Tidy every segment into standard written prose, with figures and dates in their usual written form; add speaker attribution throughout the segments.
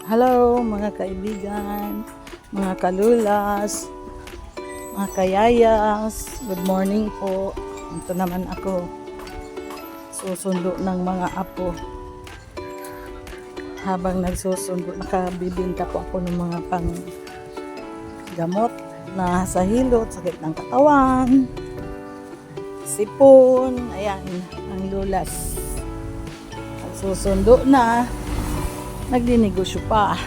Speaker 1: Hello mga kaibigan, mga kalulas, mga kayayas, good morning po. Ito naman ako, susundo ng mga apo. Habang nagsusundo, nakabibinta po ako ng mga pang gamot na sa hilot, sakit ng katawan, sipon, ayan, ang lulas. Nagsusundo na, nagdinegosyo pa.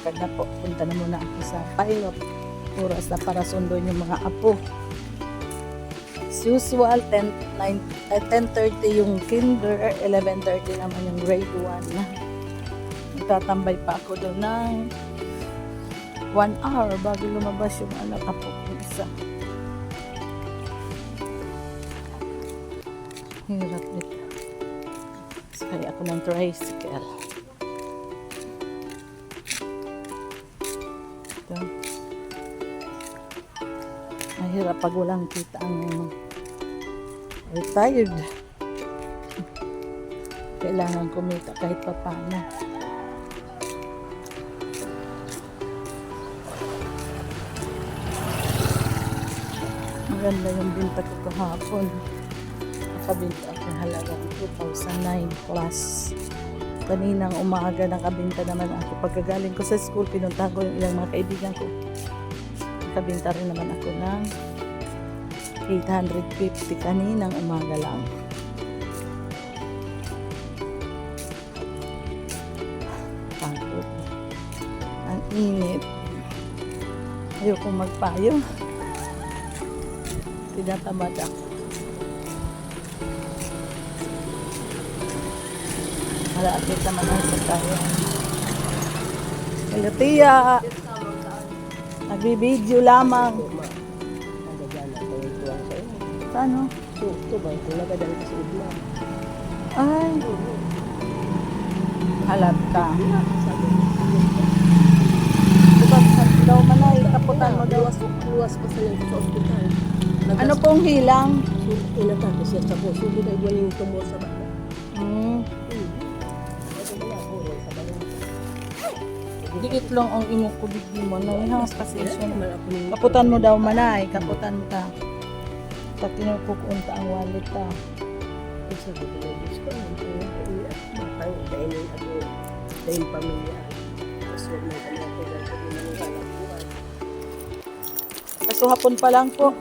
Speaker 1: Kaya po, punta na muna ako sa pilot. Oras na para sundon yung mga apo. As usual, 10:30 yung kinder, 11:30 naman yung grade 1. Magtatambay pa ako doon ng 1 hour bago lumabas yung anak apo kong isa. Hirap nito. Sakay ako ng tricycle. Ito. Mahirap pag walang kita ang retired. Kailangan kumita kahit pa paano. Maganda yung binta ko kahapon. Nakabinta ako halagang 2009 plus. Kaninang umaga nakabinta naman ako. Pagkagaling ko sa school, pinunta ko yung ilang mga kaibigan ko. Nakabinta rin naman ako ng 850 kaninang umaga lang. Pagod. Ang init. Ayoko magpayo. Tinatamad ako. Malapit naman ang sakayan. Hello, Tia. Nagbibideo lamang. Ano?
Speaker 2: Ito ba? Ito nagadali ka sa udlan.
Speaker 1: Ay. Halata. Diba sa daw manay, kaputan mo daw.
Speaker 2: Luwas pa sa lang sa ospital.
Speaker 1: Ano pong hilang?
Speaker 2: Inatake siya sa puso. Hindi na iwan yung tumor sa bata.
Speaker 1: Diit lang ang imong kubig mo. Nangihas kasi siya. Kaputan mo daw manay. Kaputan mo ta. Pag kinukukunta ang wallet ta.
Speaker 2: Isa ko na gusto. Matang dainin ako. Dahin pamilya. Kasi may kanya ko dahil ko din ang hanap buhay.
Speaker 1: Kaso hapon pa lang po.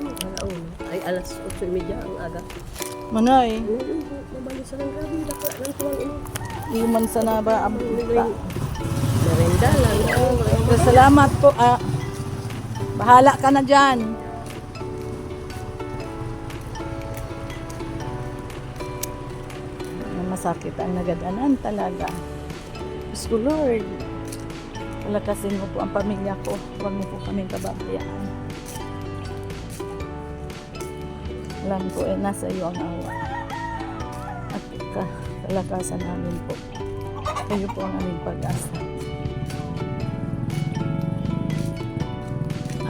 Speaker 2: Ay alas 8:30 ang aga.
Speaker 1: Manay.
Speaker 2: Mabalik sa ng gabi. Dakla ng tuwang ino.
Speaker 1: Iman sa na ba ang puta.
Speaker 2: Merenda lang.
Speaker 1: Salamat po. Bahala ka na dyan. Masakit ang nagadanan talaga. Diyos ko Lord. Palakasin mo po ang pamilya ko. Huwag mo po kaming kababayaan. Alam ko nasa iyo ang awa. At kalakasan namin po. Kayo po ang aming pag-asa.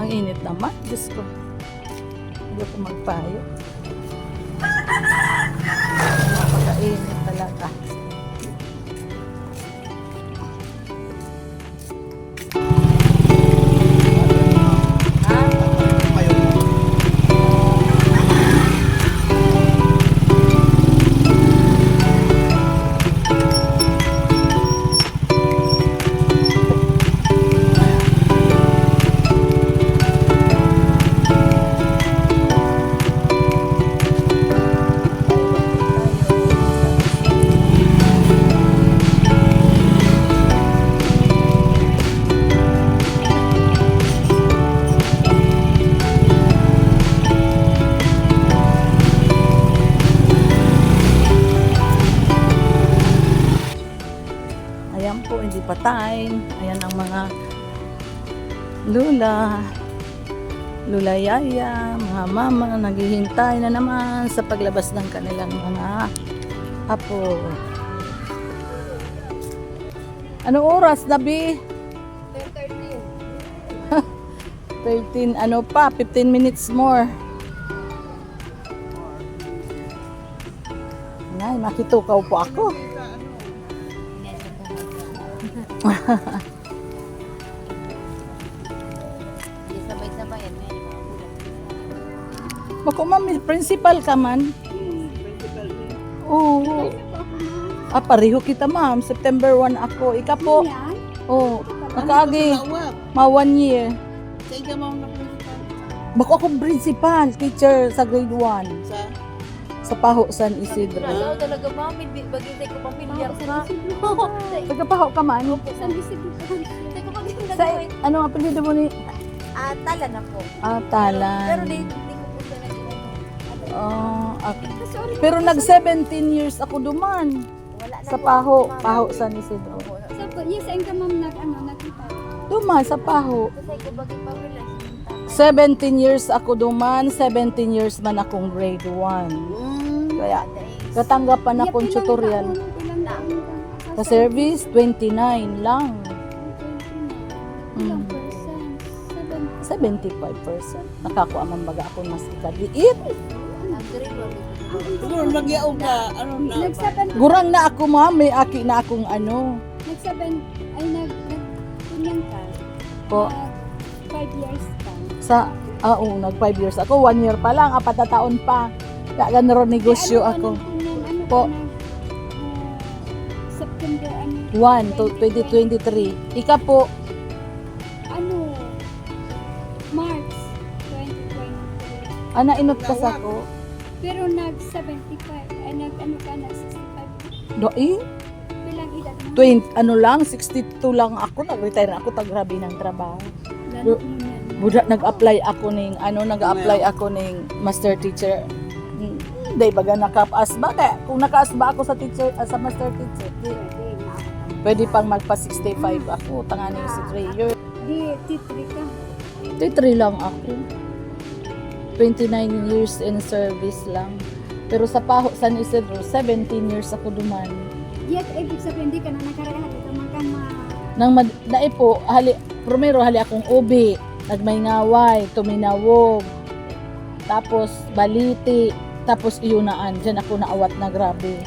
Speaker 1: Ang init naman. Diyos ko. Hindi ko magpayo. Napaka-init talaga. Ayan po, hindi patay. Ayan ang mga lula yaya, mga mama na naghihintay na naman sa paglabas ng kanilang mga apo. Anong oras, Dabi? 10:13. 13, ano pa, 15 minutes more. Nay, makitukaw po ako.
Speaker 3: Di sabay-sabay yan. May mga bulan.
Speaker 1: Bako ma'am, principal ka man.
Speaker 2: Principal din.
Speaker 1: Oo. Pareho kita ma'am. September 1 ako. Ika po. Oo. Nakaagi. Ma 1 year.
Speaker 2: Sa ika mo na principal.
Speaker 1: Bako ako principal. Teacher sa grade 1.
Speaker 2: Sa?
Speaker 1: Sa Paho San Isidro.
Speaker 3: Alaw talaga mami. Bagay ko pamilyar ka.
Speaker 1: Taga-Paho ka man?
Speaker 3: San Isidro. Tay ko pamilyar
Speaker 1: Sa,
Speaker 3: na.
Speaker 1: ano ang apelido mo ni?
Speaker 3: Tala na po.
Speaker 1: Talan.
Speaker 3: Pero di ko po sa naging
Speaker 1: Okay. Pero nag 17 years ako duman.
Speaker 3: Wala na
Speaker 1: Sa
Speaker 3: po.
Speaker 1: Paho.
Speaker 3: Ma'am.
Speaker 1: Paho San Isidro.
Speaker 3: Opo.
Speaker 4: Yes, ang ka ma'am nakita.
Speaker 1: Duman sa Paho.
Speaker 3: Kasi ko bagay pamilyar.
Speaker 1: 17 years ako duman, 17 years man akong grade 1. Kaya katanggapan akong tutorial. Sa service 29 lang.
Speaker 4: Ilang
Speaker 1: Mm.
Speaker 4: percent?
Speaker 1: 75%. Nakakuha man baga ako mas ikaliit.
Speaker 2: Siguro magyaog ka, ano na?
Speaker 1: Gurang na ako ma'am, may aki na akong ano.
Speaker 4: Kunyang ka.
Speaker 1: Po,
Speaker 4: 5 years ka.
Speaker 1: nag 5 years ako, 1 year pa lang, 4 na taon pa. Kaya gano'n negosyo ako. Po.
Speaker 4: September,
Speaker 1: 1 to 2023. Ika po,
Speaker 4: March 2023.
Speaker 1: ana inot ka sa ko.
Speaker 4: Pero nag-75, nag-65.
Speaker 1: Doi,
Speaker 4: Bilang edad mo?
Speaker 1: 20, ano lang, 62 lang ako, nag-retire na ako, tagrabi ng trabaho.
Speaker 4: Lalo mo yan.
Speaker 1: Budak nag-apply ako ning nag-apply ako ning master teacher. Day baga nakapaas ba kaya kung nakaas ba ako sa teacher sa master teacher, pwede pang magpa 65 ako, tangani si 3 years.
Speaker 4: Di, titri ka.
Speaker 1: 3 lang ako. 29 years in service lang. Pero sa Paho San Isidro, 17 years ako duman.
Speaker 4: Yet, ibig sabihin, di ka na nakaraan. Ito man ka
Speaker 1: Nang naipo, primero hali akong ubi, nagmaingaway, tuminawog, tapos baliti, tapos iyunaan. Diyan ako naawat na grabe.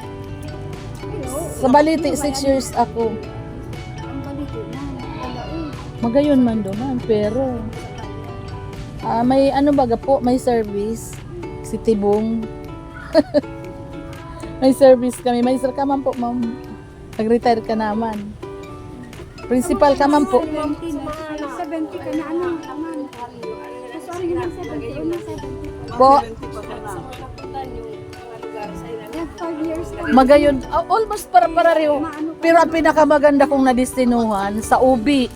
Speaker 1: Sa baliti, 6 years ako.
Speaker 4: Ang balito na.
Speaker 1: Magayon man duman, pero may ano baga po, may service. Si Tibong. May service kami. May sir ka man po, ma'am. Nag-retire ka naman. Principal ka man po.
Speaker 4: 70 ka na. Ano? Sorry, 70.
Speaker 1: Po,
Speaker 4: Yeah, 5 years ka.
Speaker 1: magayon, almost para-pareho. Pero ang pinakamaganda kong nadestinuhan sa ubi.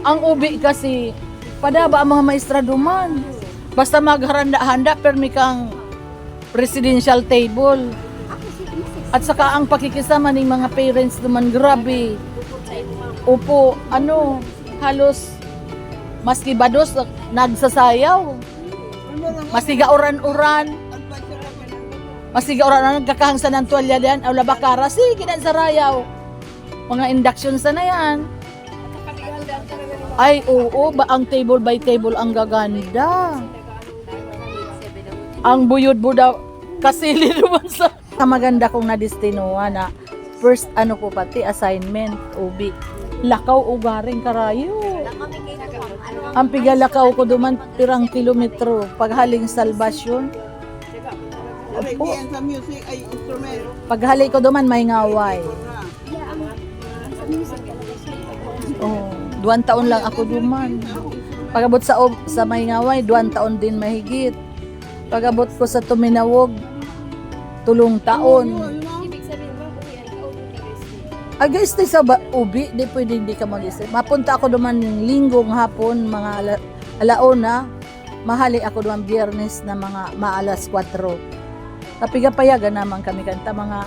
Speaker 1: Ang ubi kasi, padaba ang mga maestra duman. Basta maghanda-handa, permi kang residential table. At saka ang pakikisama ng mga parents duman, grabe. Upo, halos maski bados, nagsasayaw. Maski gauran-uran. Maski gauran-uran, nagkakahangsa ng tuwalya diyan, aw labakara, sige na sa rayaw. Mga induction sa na yan. Ay, oo, ba ang table by table ang gaganda. Ang buyod buda kasili naman sa maganda kong nadestinuhan na first ko pati assignment ubi. Lakaw ugaring karayo. Ang pigalakaw ko duman pirang kilometro paghaling salbasyon. Opo.
Speaker 2: Sa music ay instrument.
Speaker 1: Paghali ko duman may ngaway.
Speaker 4: Yeah, sa music talaga siya.
Speaker 1: Oh, 2 taon lang ako duman. Pagabot sa may ngaway, 2 taon din mahigit. Pagabot ko sa tuminawog, 3 taon.
Speaker 4: Ibig sabihin mo,
Speaker 1: Ay guys, sa ubi, di pwede hindi ka mag-isip. Mapunta ako duman ng linggong hapon, mga alauna. Mahali ako duman biyernes na mga maalas 4. Kapigapayagan naman kami kanta, mga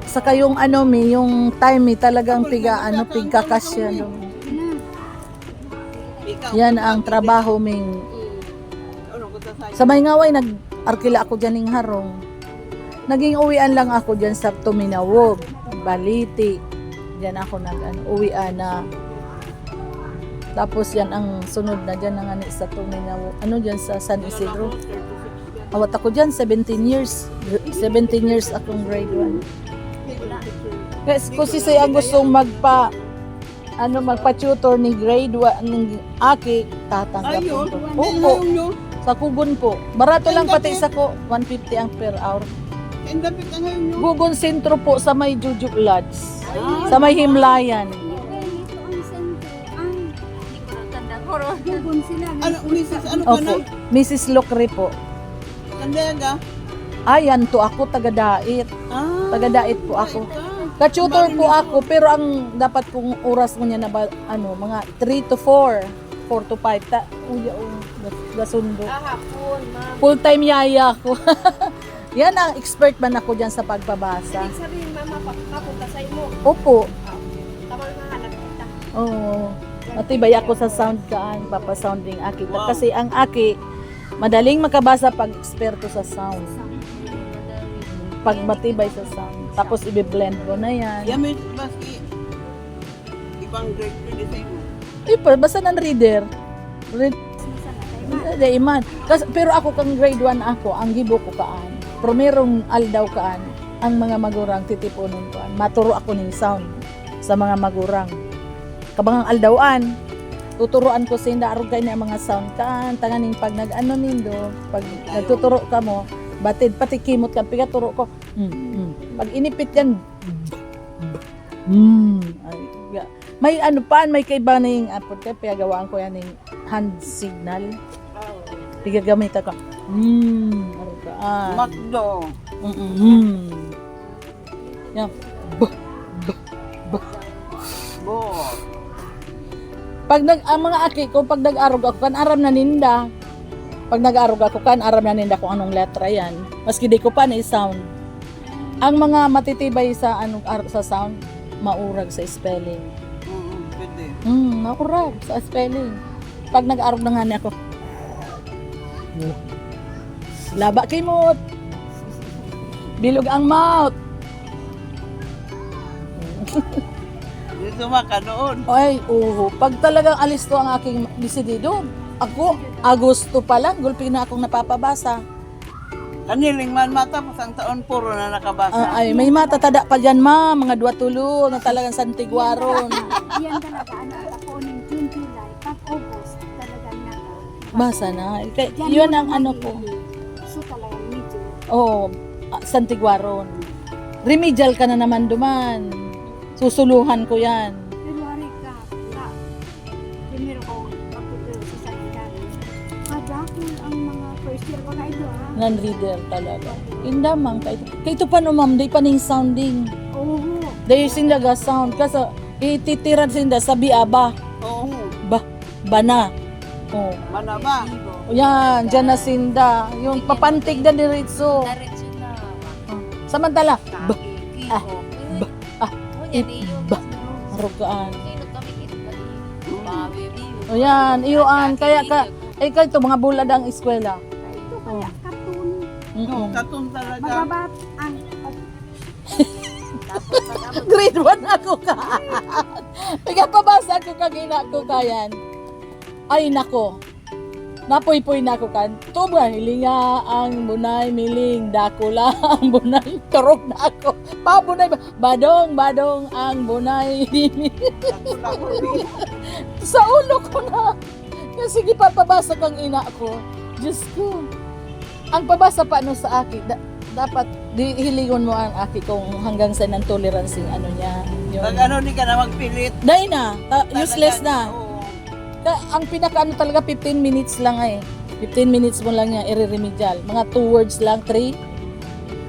Speaker 1: sa kayong yung time talagang pigkakasya. Yan ang trabaho sa may ngaway, nag-arkila ako dyan ng harong. Naging uwian lang ako dyan sa Tuminawog, Baliti. Dyan ako uwian na. Tapos yan ang sunod na dyan sa Tuminawog. Dyan sa San Isidro. Awat ako dyan, 17 years. 17 years akong grade 1. Kasi kung si Say ang gustong magpa-tutor ni grade 1 ng Aki, tatanggapin
Speaker 2: Ayun,
Speaker 1: ko.
Speaker 2: hindi
Speaker 1: Opo,
Speaker 2: na yung
Speaker 1: sa Kugon po. Barato lang pati sa ko, 150 ang per hour.
Speaker 2: Indapit na ngayon yung.
Speaker 1: Gugon Sentro po sa may Jujuk Lodge. Sa may Himlayan.
Speaker 4: Okay, ito ang sentro. Ang
Speaker 3: Hindi ko lang tanda ko ron.
Speaker 4: gugon sila.
Speaker 2: Ano, Mrs. Ano ka na?
Speaker 1: Opo, Mrs. Lokri po.
Speaker 2: Kandaga?
Speaker 1: Ayan to ako, taga-dait.
Speaker 2: Ah.
Speaker 1: Taga-dait po ako. Ka-tutor po ako, pero ang dapat kong oras mo niya na mga 3 to 4. 4 to 5. Gasundo.
Speaker 3: Kahapon, ma'am.
Speaker 1: Full-time yaya ako. Yan ang expert man ako dyan sa pagbabasa.
Speaker 4: Ibig sabihin, mama, papunta sa imo.
Speaker 1: Opo.
Speaker 4: Tamang mahanap kita.
Speaker 1: Oo. Matibay ako sa sound kaan, papasounding Aki.
Speaker 2: Wow.
Speaker 1: Kasi ang Aki, madaling makabasa pag eksperto sa sound. Pag matibay sa sound. Tapos i-blend mo na yan.
Speaker 2: Yamin, basi. Ibang grade pwede sa imo.
Speaker 1: Basta ng reader. Hindi, iman. Pero ako kang grade 1 ako, ang gibo ko kaan. Primerong aldaw kaan, ang mga magurang titipunon ko. Maturo ako ng sound sa mga magurang. Kabangang aldawaan, tuturuan ko sa arugay na mga sound kaan, tanganing pag nag-ano nindo, pag nagtuturo ka mo, batid, pati kimot ka, pigaturo ko, Pag inipit yan, ay, may ano pa, may kaiba na yung apod ka, piyagawaan ko yan yung hand signal. Pigagamit ako. Arugaan.
Speaker 2: Makdo.
Speaker 1: Yan.
Speaker 2: Bo.
Speaker 1: Pag ang mga aki ko, pag nag-arog ako, kan aram na ninda. Pag nag-arog ako, kan aram na ninda kung anong letra yan. Maski di ko pa na sound. Ang mga matitibay sa sa sound, maurag sa spelling.
Speaker 2: Pwede.
Speaker 1: Maurag sa spelling. Pag nag-arog na nga niya ako, laba kay mo't. Bilog ang mouth.
Speaker 2: Dito maka noon.
Speaker 1: Ay, pag talagang alis to ang aking desidido, ako, Agosto pa lang, gulpi na akong napapabasa.
Speaker 2: Kaniling man matapos ang taon puro na nakabasa.
Speaker 1: Ay, may matatada pa dyan, ma, mga 2 tulo, na talagang santigwaron.
Speaker 4: Yan talaga, ako ng June, July, pag August, talagang
Speaker 1: Basa na. Yun ang ano po.
Speaker 4: So talagang medyo.
Speaker 1: Oo, santigwaron. Remedial ka na naman duman. Susuluhan ko yan.
Speaker 4: February ka, na, primero ko magtuturo sa salita. Kadakil ang mga first year ko na ito, ha?
Speaker 1: Non-reader talaga. Indamang kahit ito pa no ma'am, day pa ning sounding.
Speaker 4: Oo.
Speaker 1: Day sing laga sound kasi ititiran sinda sa biaba.
Speaker 2: Oo.
Speaker 1: Bana. Oh.
Speaker 2: Mana ba?
Speaker 1: Yan, dyan na sinda. Yung papantig na diretso.
Speaker 3: Diretso na.
Speaker 1: Samantala,
Speaker 3: Kiki.
Speaker 1: ah,
Speaker 3: Oh.
Speaker 1: ah,
Speaker 3: Yan eh yun.
Speaker 1: arugaan.
Speaker 3: Sino kami kinabali? Bawi.
Speaker 1: O yan, iyoan. Kaya kayo ito, mga bulad ang eskwela.
Speaker 4: Ito kaya katun.
Speaker 2: No, katong talaga.
Speaker 4: Mababat ang
Speaker 1: Grade 1 ako ka. Pagpabasa ko kagina ko kayan. Ay nako. Napoy-poy na ako kan. Tuba hilinga ang bunay miling dako lang ang bunay karog na ako. Pa bunay badong ang bunay. Sa ulo ko na. Kasi gipapabasa kang ina ko. Diyos ko. Ang pabasa pa ano sa akin, dapat di hilingon mo ang aki kung hanggang sa ng tolerance yung ano niya. Yung,
Speaker 2: Pag ano di ka na magpilit.
Speaker 1: dahil na, useless na.
Speaker 2: Oo.
Speaker 1: Ang pinaka ano talaga 15 minutes lang 15 minutes mo lang yan i-remedial. Mga 2 words lang, 3.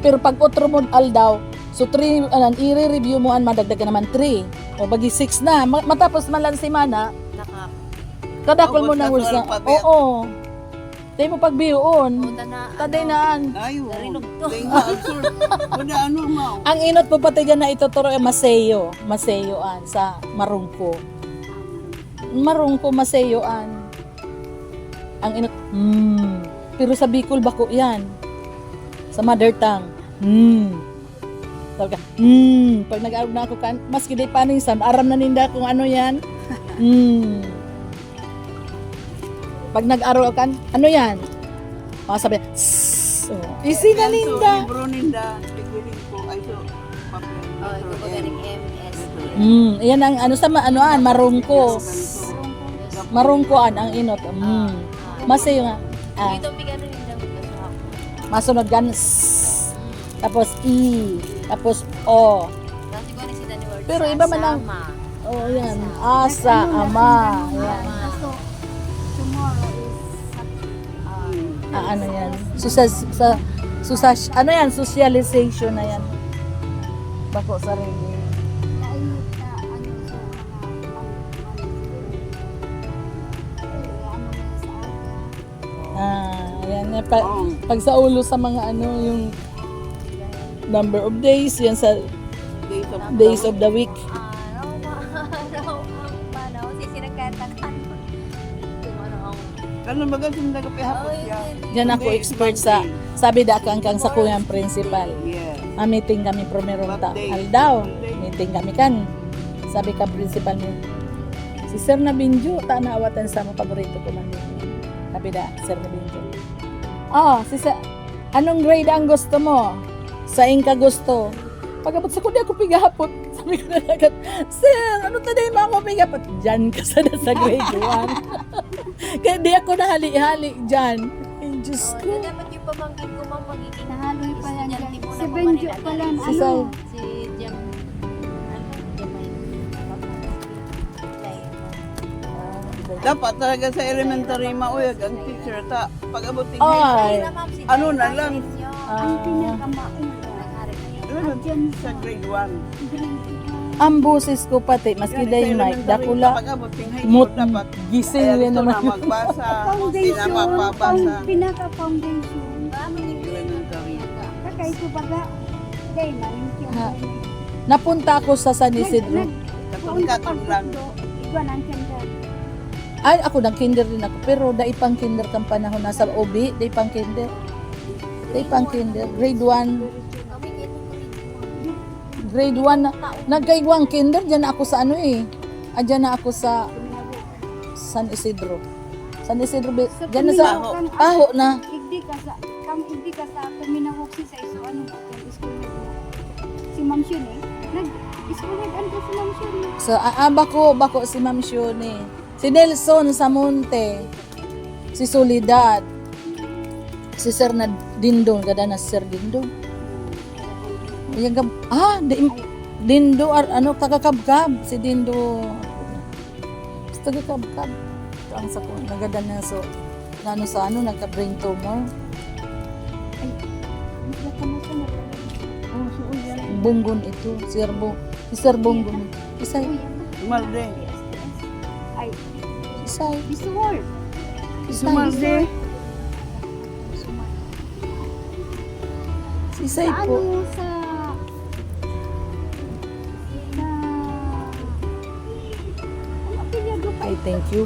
Speaker 1: Pero pag otro mo aldaw, so 3 i-review mo an madagdagan naman 3. O bagi 6 na. Matapos man lang si mana, kadakol mo ng words na. Oo. Tayo mo pagbiyoon. Taday naan.
Speaker 2: Ayo.
Speaker 3: Narinog to.
Speaker 2: Dahil nga, absurd. Wala ano mo.
Speaker 1: Ang inot po pati dyan na ituturo ay Maseyo. Maseyoan sa Marungko. Marungko Maseyoan. Ang inot, pero sa Bicol bako yan. Sa mother tongue, Sabi ka, pag nag-arog na ako kan, maski di paningsan, aram na ninda kung ano yan. Pag nag-arog ako kan, ano yan? Mga sabi, easy na ninda.
Speaker 2: Libro ninda. Tigulin ko ay So, papel.
Speaker 3: Oh, ito ba galing MS?
Speaker 1: Yan ang ano sa marungko. Marungkoan ang inot. Masay nga.
Speaker 3: Ito bigyan rin yung damit kasi ako.
Speaker 1: Masunod gan S. Tapos E. Tapos O.
Speaker 3: Kasi ko si Danny Ward.
Speaker 1: Pero iba man ang-
Speaker 3: Sama.
Speaker 1: Oh, yan. Asa, ama. Yan.
Speaker 4: So, tomorrow is
Speaker 1: Ano yan? Ano yan? Socialization na yan. Bako sarili.
Speaker 4: nainit na ano sa
Speaker 1: Ayan. Pag sa ulo sa mga ano, yung number of days, yan sa days of the week.
Speaker 3: Araw ang panaw. Sisinagkatakan. Kung ano ang...
Speaker 2: Ano ba ganun nagapihapot
Speaker 3: Oh,
Speaker 2: siya?
Speaker 1: Yan ako expert sa, sabi da kang sa kuyang principal.
Speaker 2: Yes.
Speaker 1: Meeting kami primerong daw. Meeting kami kan. Sabi ka principal niyo. Si Sir Nabinjo, naawatan sa mga paborito ko man din. Sabi da, Sir Nabinjo. Anong grade ang gusto mo? Saing ka gusto. Pagabot sa kundi ako pigahapot. Sabi ko na agad, Sir, ano taday mo ako pigahapot? Diyan ka sa grade 1. Kaya di ako nahali-hali dyan. Ay, Diyos
Speaker 3: Oh,
Speaker 1: ko.
Speaker 3: na dapat yung pamangkin ko mang magiging
Speaker 4: nahaloy pa yan
Speaker 3: estudyante
Speaker 4: dyan.
Speaker 3: mo
Speaker 4: Si
Speaker 3: na
Speaker 4: Benjo
Speaker 3: Manila.
Speaker 4: pala,
Speaker 1: Si
Speaker 4: ano,
Speaker 1: Sai.
Speaker 3: Si Jam. Ano? Jamay.
Speaker 2: Dapat talaga sa elementary mauyag ang teacher ta. Pag-abot ng
Speaker 1: Ay.
Speaker 2: Ano na lang?
Speaker 4: ang pinakamauna.
Speaker 2: sa grade 1.
Speaker 1: Ang busis ko pati, maski day mic, dakula,
Speaker 2: Pag-abot ng high
Speaker 1: mut,
Speaker 2: school dapat.
Speaker 1: gising
Speaker 2: Ayan,
Speaker 1: rin
Speaker 2: ito na
Speaker 1: naman.
Speaker 2: magbasa. Hindi na
Speaker 4: Foundation,
Speaker 2: mapapasa.
Speaker 4: pinaka-foundation.
Speaker 2: Elementary.
Speaker 4: Kakay ko baga, day na,
Speaker 1: Ha. Napunta ako sa San Isidro.
Speaker 2: Kapagkatong lang.
Speaker 4: Iba ng kanda.
Speaker 1: Ay, ako nang kinder din ako. Pero dai pang kinder kang panahon. Nasa OB, dai pang kinder. Dai pang kinder. Grade 1. Grade 1 na. Nagkaigwang kinder. Diyan na ako sa ano eh. Diyan na ako sa San Isidro. San Isidro. Diyan na sa Taho na.
Speaker 4: Igdi ka sa Kaminahok sa iso, ano ba? School head mo. Si Ma'am Shun eh. Nag-school head ano si Ma'am Shun eh.
Speaker 1: Sa bako si Ma'am Shuni. Si Nelson Samonte. Si Soledad. Si Sir na Dindong, gada na Sir Dindong. Dindo ano kakakabkab si Dindo. Gusto kakabkab. Ito ang sako nagada na so sa ano nagka-brain tumor.
Speaker 4: Naglaka mo siya na pala.
Speaker 2: Oh, so yan.
Speaker 1: Bunggon ito, si Sir Bunggon. Isay,
Speaker 2: Sumalde.
Speaker 4: Ay,
Speaker 1: isay,
Speaker 4: Bisuor.
Speaker 2: Sumalde.
Speaker 1: si Isay
Speaker 4: Sa
Speaker 1: po.
Speaker 4: ano sa ano pilyado pa
Speaker 1: Ay, thank you.